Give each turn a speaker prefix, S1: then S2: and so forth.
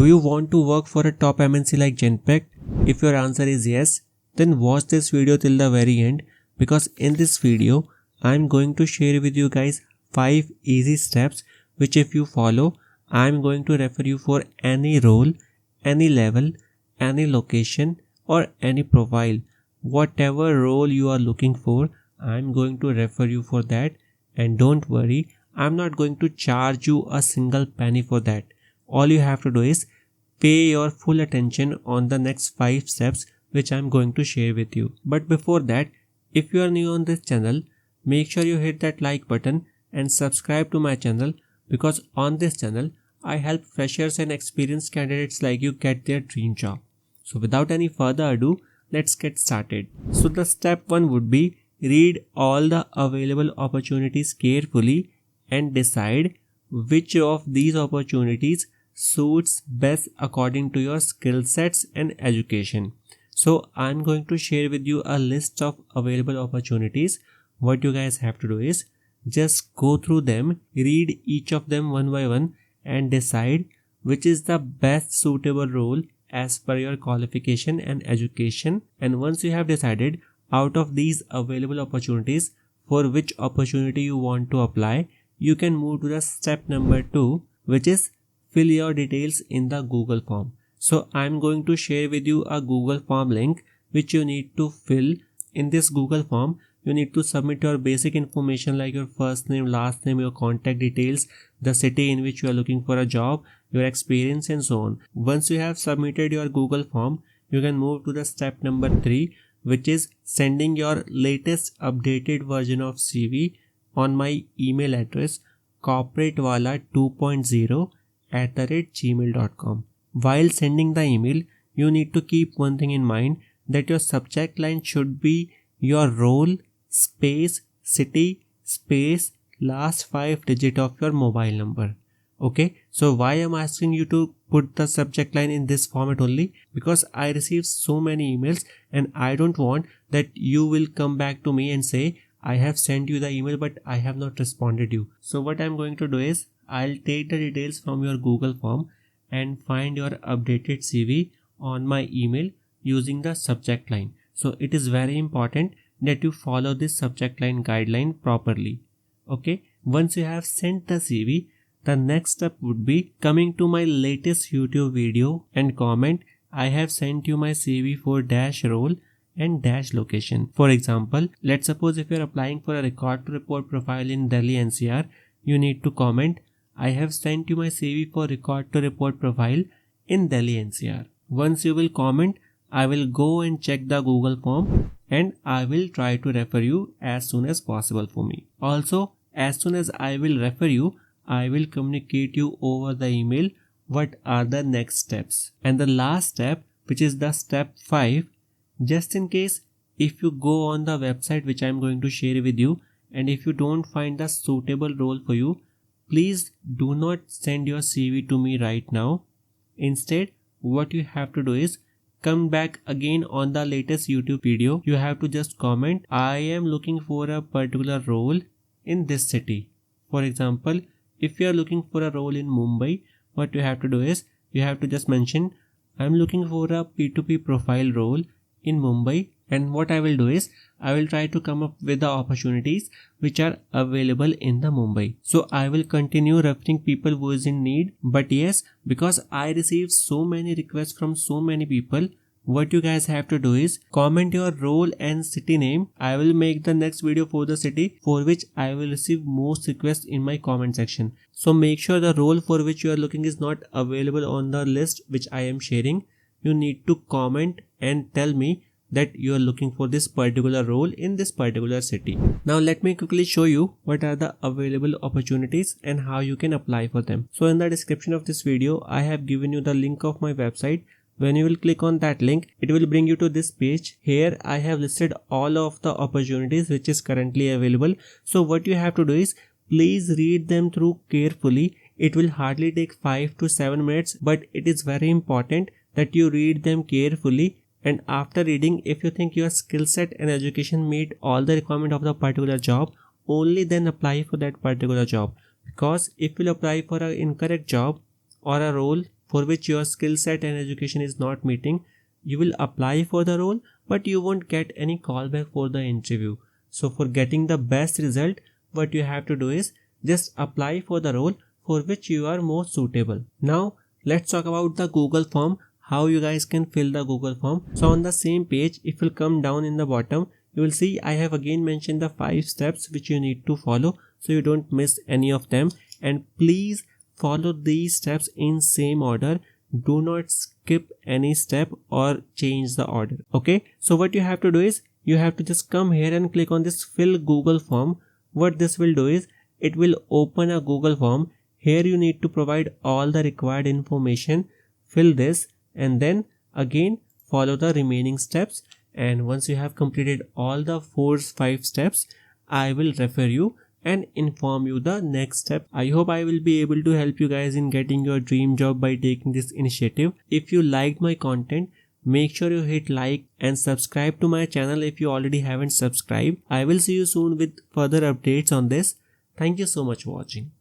S1: Do you want to work for a top MNC like Genpact? If your answer is yes, then watch this video till the very end, because in this video I'm going to share with you guys 5 easy steps which if you follow, I'm going to refer you for any role, any level, any location or any profile. Whatever role you are looking for, I'm going to refer you for that. And don't worry, I'm not going to charge you a single penny for that. All you have to do is pay your full attention on the next 5 steps which I'm going to share with you. But before that, if you are new on this channel, make sure you hit that like button and subscribe to my channel, because on this channel I help freshers and experienced candidates like you get their dream job. So without any further ado, let's get started. So the step 1 would be read all the available opportunities carefully and decide which of these opportunities suits best according to your skill sets and education. So I'm going to share with you a list of available opportunities. What you guys have to do is just go through them, read each of them one by one and decide which is the best suitable role as per your qualification and education. And once you have decided out of these available opportunities for which opportunity you want to apply, you can move to the step number 2, which is fill your details in the Google form. So I'm going to share with you a Google form link which you need to fill. In this Google form, you need to submit your basic information like your first name, last name, your contact details, the city in which you are looking for a job, your experience and so on. Once you have submitted your Google form, you can move to the step number 3, which is sending your latest updated version of CV on my email address CorporateWala2.0@gmail.com. While sending the email, you need to keep one thing in mind, that your subject line should be your role, space, city, space, last 5 digits of your mobile number. Okay, so why I'm asking you to put the subject line in this format only? Because I receive so many emails and I don't want that you will come back to me and say, I have sent you the email but I have not responded you. So what I'm going to do is, I'll take the details from your Google form and find your updated CV on my email using the subject line. So it is very important that you follow this subject line guideline properly. Okay, once you have sent the CV, the next step would be coming to my latest YouTube video and comment, I have sent you my CV for dash role and dash location. For example, let's suppose if you're applying for a record to report profile in Delhi NCR, you need to comment, I have sent you my CV for record to report profile in Delhi NCR. Once you will comment, I will go and check the Google form and I will try to refer you as soon as possible for me. Also, as soon as I will refer you, I will communicate you over the email what are the next steps. And the last step, which is the step 5, just in case if you go on the website which I am going to share with you and if you don't find the suitable role for you, please do not send your CV to me right now. Instead, what you have to do is come back again on the latest YouTube video. You have to just comment, I am looking for a particular role in this city. For example, if you are looking for a role in Mumbai, what you have to do is, you have to just mention, I am looking for a P2P profile role in Mumbai, and what I will do is, I will try to come up with the opportunities which are available in the Mumbai. So I will continue referring people who is in need. But yes, because I receive so many requests from so many people, what you guys have to do is comment your role and city name. I will make the next video for the city for which I will receive most requests in my comment section. So make sure the role for which you are looking is not available on the list which I am sharing. You need to comment and tell me that you are looking for this particular role in this particular city. Now let me quickly show you what are the available opportunities and how you can apply for them. So in the description of this video, I have given you the link of my website. When you will click on that link, it will bring you to this page. Here I have listed all of the opportunities which is currently available. So what you have to do is, please read them through carefully. It will hardly take 5 to 7 minutes, but it is very important that you read them carefully. And after reading, if you think your skill set and education meet all the requirement of the particular job, only then apply for that particular job. Because if you apply for an incorrect job or a role for which your skill set and education is not meeting, you will apply for the role, but you won't get any callback for the interview. So for getting the best result, what you have to do is just apply for the role for which you are most suitable. Now let's talk about the Google form, how you guys can fill the Google form. So on the same page, if you come down in the bottom, you will see I have again mentioned the 5 steps which you need to follow, so you don't miss any of them. And please follow these steps in same order. Do not skip any step or change the order. Okay, so what you have to do is you have to just come here and click on this fill Google form. What this will do is it will open a Google form. Here you need to provide all the required information, fill this, and then again follow the remaining steps. And once you have completed all the 4-5 steps, I will refer you and inform you the next step. I hope I will be able to help you guys in getting your dream job by taking this initiative. If you liked my content, make sure you hit like and subscribe to my channel if you already haven't subscribed. I will see you soon with further updates on this. Thank you so much for watching.